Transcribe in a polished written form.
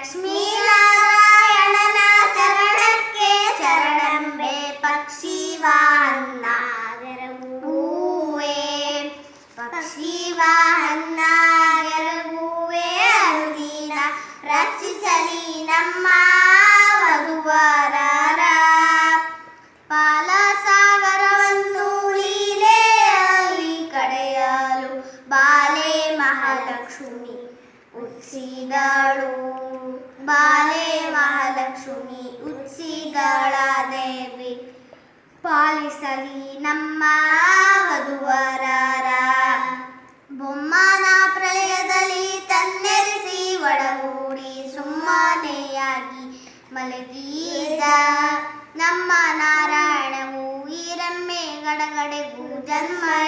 ಲಕ್ಷ್ಮೀನಾರಾಯಣನ ಚರಣಕ್ಕೆ ಶರಣೆಂಬೆ ಪಕ್ಷಿವಾಹನ ಗೆರಗುವೆ ಪಕ್ಷಿವಾಹನ ಗೆರಗುವೆ ಅನುದಿನ ರಕ್ಷಿಸಲಿ ನಮ್ಮ ವಧುವರರ ಪಾಲಸಾಗರವನ್ನು ಲೀಲೆಯಲ್ಲಿ ಕಡೆಯಲು ಬಾಲೆ ಮಹಾಲಕ್ಷ್ಮಿ ಉತ್ಸಿದಳು ಬಾಲೆ ಮಹಾಲಕ್ಷ್ಮಿ ಉತ್ಸಿದಳ ದೇವಿ ಪಾಲಿಸಲಿ ನಮ್ಮ